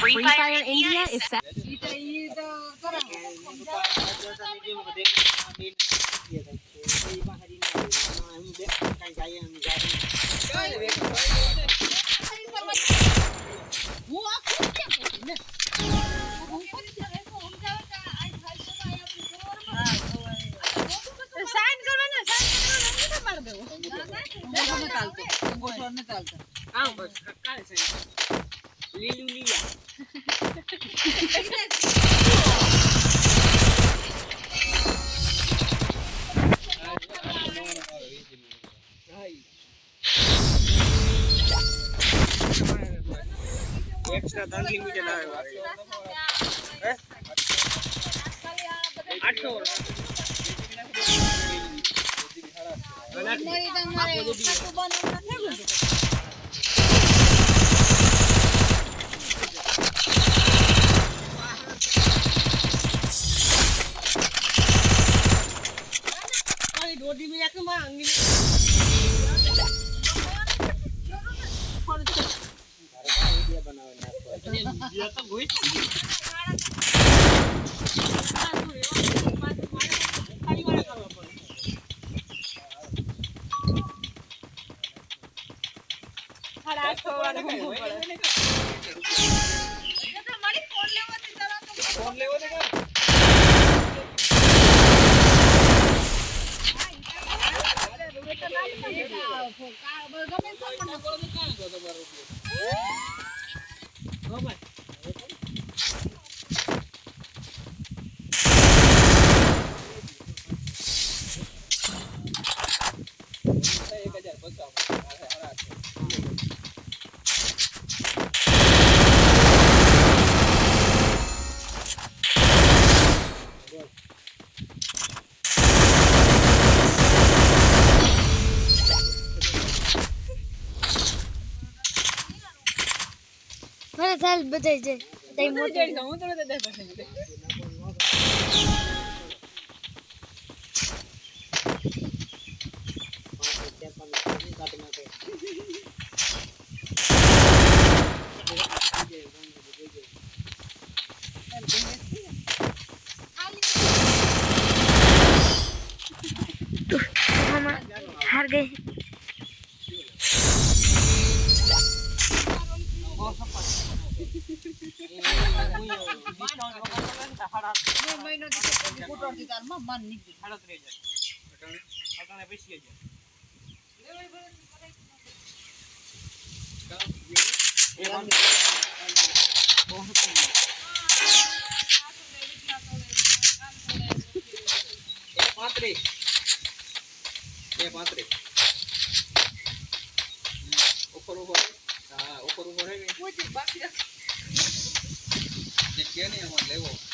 Free Fire India is set. Extra unlimited आएगा 800 रोटी में जाके मांगी तो गोई फोन लेवो देगा મને ચાલ બતાઈ દે તઈ મોટો હું તો દે પાસે मामा हार गए ऊपर ऊपर है क्या नहीं हमारे लेवो